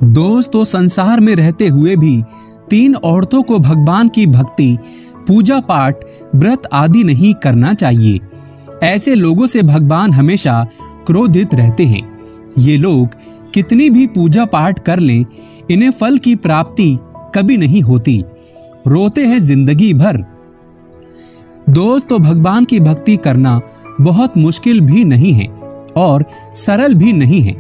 दोस्तों, संसार में रहते हुए भी 3 औरतों को भगवान की भक्ति, पूजा पाठ, व्रत आदि नहीं करना चाहिए। ऐसे लोगों से भगवान हमेशा क्रोधित रहते हैं। ये लोग कितनी भी पूजा पाठ कर लें, इन्हें फल की प्राप्ति कभी नहीं होती, रोते हैं जिंदगी भर। दोस्तों, भगवान की भक्ति करना बहुत मुश्किल भी नहीं है और सरल भी नहीं है।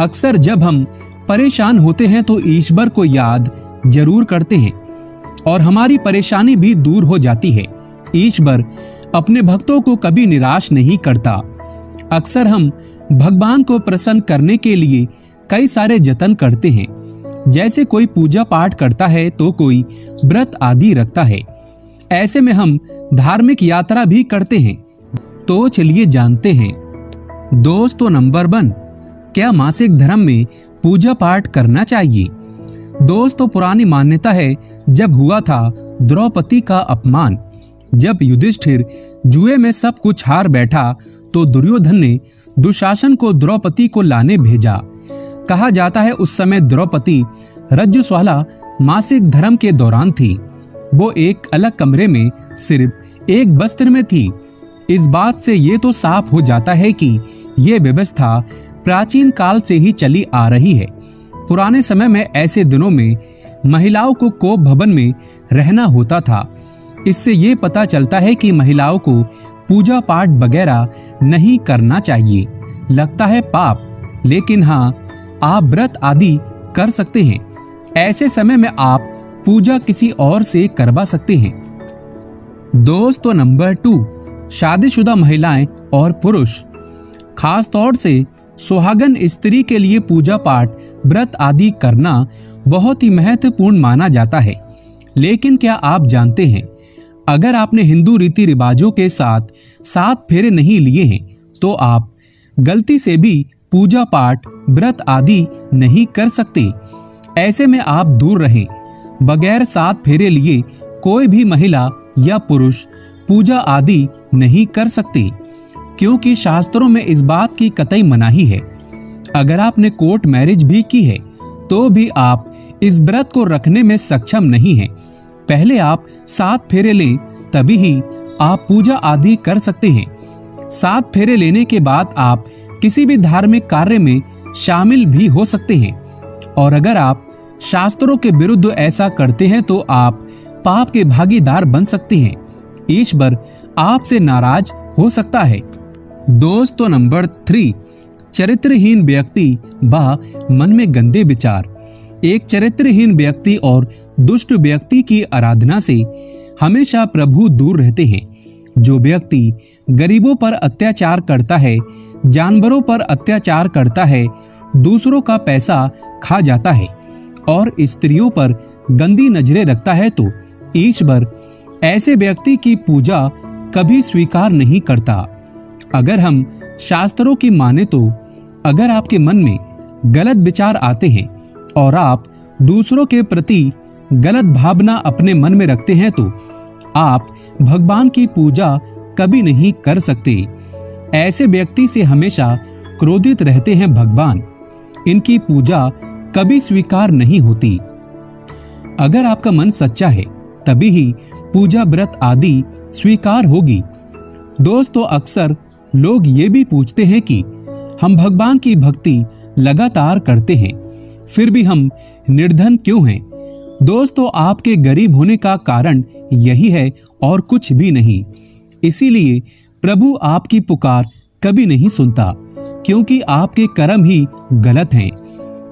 अक्सर जब हम परेशान होते हैं तो ईश्वर को याद जरूर करते हैं और हमारी परेशानी भी दूर हो जाती है। ईश्वर अपने भक्तों को कभी निराश नहीं करता। अक्सर हम भगवान को प्रसन्न करने के लिए कई सारे जतन करते हैं, जैसे कोई पूजा पाठ करता है तो कोई व्रत आदि रखता है। ऐसे में हम धार्मिक यात्रा भी करते हैं। तो चलिए जानते हैं। दोस्तों, नंबर 1, क्या मासिक धर्म में पूजा पाठ करना चाहिए? दोस्तों, पुरानी मान्यता है, जब हुआ था द्रौपदी का अपमान, जब युधिष्ठिर जुए में सब कुछ हार बैठा तो दुर्योधन ने दुशासन को द्रौपदी को लाने भेजा। कहा जाता है उस समय द्रौपदी रज्जुज्वाला मासिक धर्म के दौरान थी। वो एक अलग कमरे में सिर्फ एक वस्त्र में थी। इस बात से ये तो साफ हो जाता है कि ये व्यवस्था प्राचीन काल से ही चली आ रही है। पुराने समय में ऐसे दिनों में महिलाओं को कोप भवन में रहना होता था। इससे ये पता चलता है कि महिलाओं को पूजा पाठ वगैरह नहीं करना चाहिए। लगता है पाप, लेकिन हाँ, आप व्रत आदि कर सकते हैं। ऐसे समय में आप पूजा किसी और से करवा सकते हैं। दोस्तों, नंबर 2, शादीशुदा महिलाएं और पुरुष। खास तौर से सुहागन स्त्री के लिए पूजा पाठ, व्रत आदि करना बहुत ही महत्वपूर्ण माना जाता है। लेकिन क्या आप जानते हैं, अगर आपने हिंदू रीति रिवाजों के साथ 7 फेरे नहीं लिए हैं तो आप गलती से भी पूजा पाठ, व्रत आदि नहीं कर सकते। ऐसे में आप दूर रहें। बगैर 7 फेरे लिए कोई भी महिला या पुरुष पूजा आदि नहीं कर सकते, क्योंकि शास्त्रों में इस बात की कतई मनाही है। अगर आपने कोर्ट मैरिज भी की है तो भी आप इस व्रत को रखने में सक्षम नहीं हैं। पहले आप 7 फेरे लें, तभी ही आप पूजा आदि कर सकते हैं। 7 फेरे लेने के बाद आप किसी भी धार्मिक कार्य में शामिल भी हो सकते हैं। और अगर आप शास्त्रों के विरुद्ध ऐसा करते हैं तो आप पाप के भागीदार बन सकते हैं। ईश्वर आपसे नाराज हो सकता है। दोस्तों, नंबर 3, चरित्रहीन व्यक्ति व मन में गंदे विचार। एक चरित्रहीन व्यक्ति और दुष्ट व्यक्ति की आराधना से हमेशा प्रभु दूर रहते हैं। जो व्यक्ति गरीबों पर अत्याचार करता है, जानवरों पर अत्याचार करता है, दूसरों का पैसा खा जाता है और स्त्रियों पर गंदी नजरें रखता है, तो ईश्वर ऐसे व्यक्ति की पूजा कभी स्वीकार नहीं करता। अगर हम शास्त्रों की माने तो अगर आपके मन में गलत विचार आते हैं और आप दूसरों के प्रति गलत भावना अपने मन में रखते हैं तो आप भगवान की पूजा कभी नहीं कर सकते। ऐसे व्यक्ति से हमेशा क्रोधित रहते हैं भगवान। इनकी पूजा कभी स्वीकार नहीं होती। अगर आपका मन सच्चा है तभी ही पूजा व्रत आदि स्वीकार होगी। दोस्तों, अक्सर लोग ये भी पूछते हैं कि हम भगवान की भक्ति लगातार करते हैं, फिर भी हम निर्धन क्यों हैं? दोस्तों, आपके गरीब होने का कारण यही है और कुछ भी नहीं। इसीलिए प्रभु आपकी पुकार कभी नहीं सुनता, क्योंकि आपके कर्म ही गलत हैं।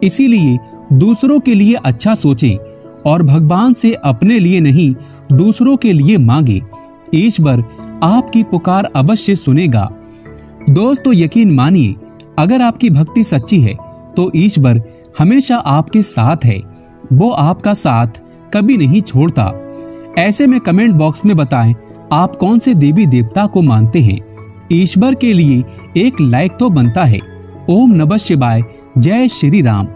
इसीलिए दूसरों के लिए अच्छा सोचें और भगवान से अपने लिए नहीं, दूसरों के लिए मांगे। ईश्वर आपकी पुकार अवश्य सुनेगा। दोस्तों, यकीन मानिए, अगर आपकी भक्ति सच्ची है तो ईश्वर हमेशा आपके साथ है। वो आपका साथ कभी नहीं छोड़ता। ऐसे में कमेंट बॉक्स में बताएं आप कौन से देवी देवता को मानते हैं। ईश्वर के लिए एक लाइक तो बनता है। ओम नमः शिवाय। जय श्री राम।